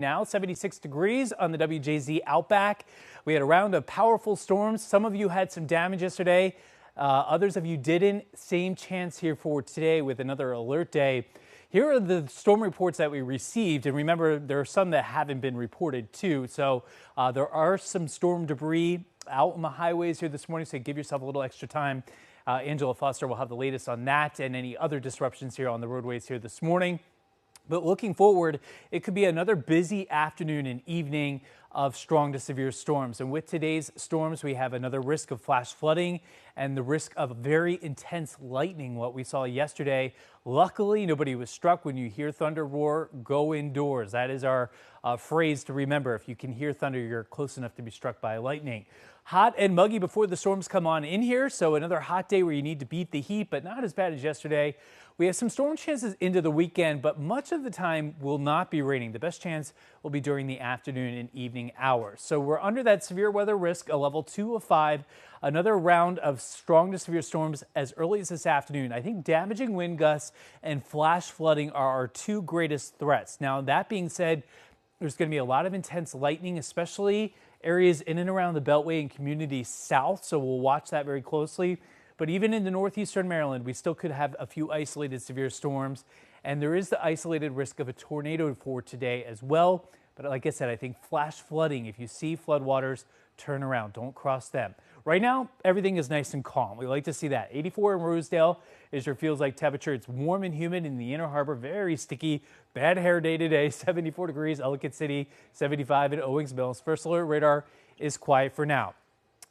Now 76 degrees on the WJZ Outback. We had a round of powerful storms. Some of you had some damage yesterday. Others of you didn't. Same chance here for today with another alert day. Here are the storm reports that we received. And remember, there are some that haven't been reported too. So there are some storm debris out on the highways here this morning. So give yourself a little extra time. Angela Foster will have the latest on that and any other disruptions here on the roadways here this morning. But looking forward, it could be another busy afternoon and evening of strong to severe storms. And with today's storms, we have another risk of flash flooding and the risk of very intense lightning, what we saw yesterday. Luckily, nobody was struck. When you hear thunder roar, go indoors. That is our phrase to remember. If you can hear thunder, you're close enough to be struck by lightning. Hot and muggy before the storms come on in here. So another hot day where you need to beat the heat, but not as bad as yesterday. We have some storm chances into the weekend, but much of the time will not be raining. The best chance will be during the afternoon and evening hours. So we're under that severe weather risk, a level 2 of 5. Another round of strong to severe storms as early as this afternoon. I think damaging wind gusts and flash flooding are our two greatest threats. Now, that being said, there's going to be a lot of intense lightning, especially areas in and around the Beltway and communities south. So we'll watch that very closely. But even in the northeastern Maryland, we still could have a few isolated severe storms. And there is the isolated risk of a tornado for today as well. But like I said, I think flash flooding, if you see floodwaters, turn around. Don't cross them. Right now, everything is nice and calm. We like to see that. 84 in Rosedale is your feels like temperature. It's warm and humid in the Inner Harbor. Very sticky. Bad hair day today. 74 degrees, Ellicott City. 75 in Owings Mills. First alert radar is quiet for now.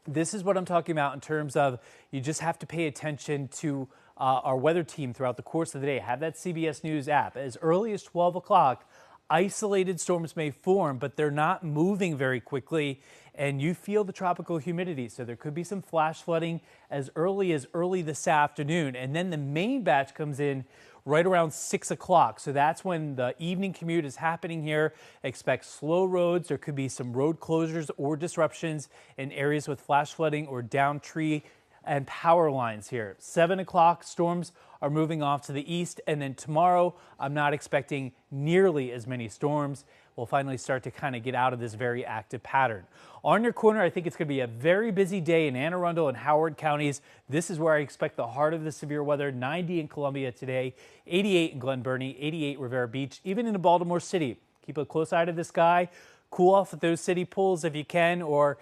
This is what I'm talking about in terms of you just have to pay attention to our weather team throughout the course of the day. Have that CBS News app. As early as 12 o'clock, isolated storms may form, but they're not moving very quickly, and you feel the tropical humidity. So there could be some flash flooding as early this afternoon. And then the main batch comes in right around 6 o'clock. So that's when the evening commute is happening here. Expect slow roads. There could be some road closures or disruptions in areas with flash flooding or down tree and power lines here. 7 o'clock, storms are moving off to the east. And then tomorrow, I'm not expecting nearly as many storms. We'll finally start to kind of get out of this very active pattern. On your corner, I think it's going to be a very busy day in Anne Arundel and Howard counties. This is where I expect the heart of the severe weather. 90 in Columbia today, 88 in Glen Burnie, 88 Rivera Beach, even in Baltimore City. Keep a close eye to the sky. Cool off at those city pools if you can, or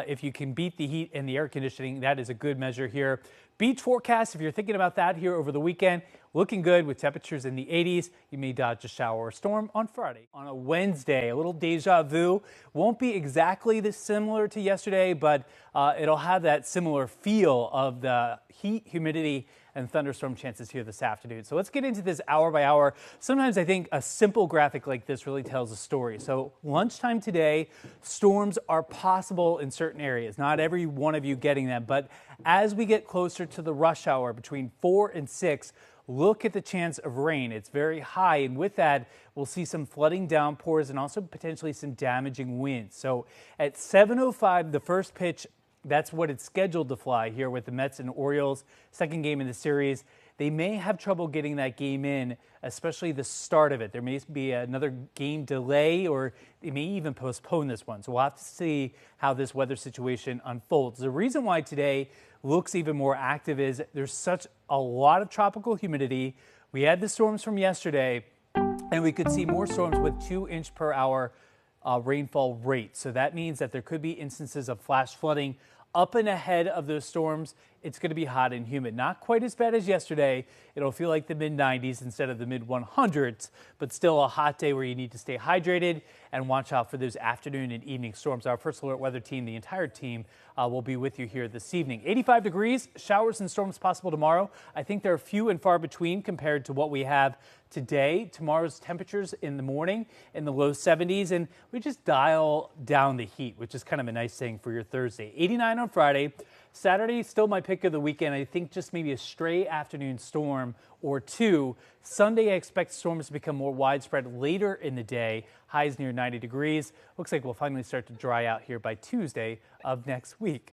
if you can beat the heat and the air conditioning, that is a good measure here. Beach forecast, if you're thinking about that here over the weekend, looking good with temperatures in the 80s. You may dodge a shower or storm on Friday. On a Wednesday, a little deja vu. Won't be exactly this similar to yesterday, but it'll have that similar feel of the heat, humidity, and thunderstorm chances here this afternoon. So let's get into this hour by hour. Sometimes I think a simple graphic like this really tells a story. So lunchtime today, storms are possible in certain areas. Not every one of you getting them, but as we get closer to the rush hour between 4 and 6, look at the chance of rain. It's very high, and with that, we'll see some flooding downpours and also potentially some damaging winds. So at 7:05, the first pitch, that's what it's scheduled to fly here with the Mets and Orioles. Second game in the series. They may have trouble getting that game in, especially the start of it. There may be another game delay, or they may even postpone this one. So we'll have to see how this weather situation unfolds. The reason why today looks even more active is there's such a lot of tropical humidity. We had the storms from yesterday, and we could see more storms with 2-inch per hour rainfall rate. So that means that there could be instances of flash flooding up and ahead of those storms. It's going to be hot and humid. Not quite as bad as yesterday. It'll feel like the mid-90s instead of the mid-100s, but still a hot day where you need to stay hydrated and watch out for those afternoon and evening storms. Our First Alert weather team, the entire team, will be with you here this evening. 85 degrees, showers and storms possible tomorrow. I think they're few and far between compared to what we have today. Tomorrow's temperatures in the morning in the low 70s, and we just dial down the heat, which is kind of a nice thing for your Thursday. 89 on Friday. Saturday, still my pick of the weekend. I think just maybe a stray afternoon storm or two. Sunday, I expect storms to become more widespread later in the day. Highs near 90 degrees. Looks like we'll finally start to dry out here by Tuesday of next week.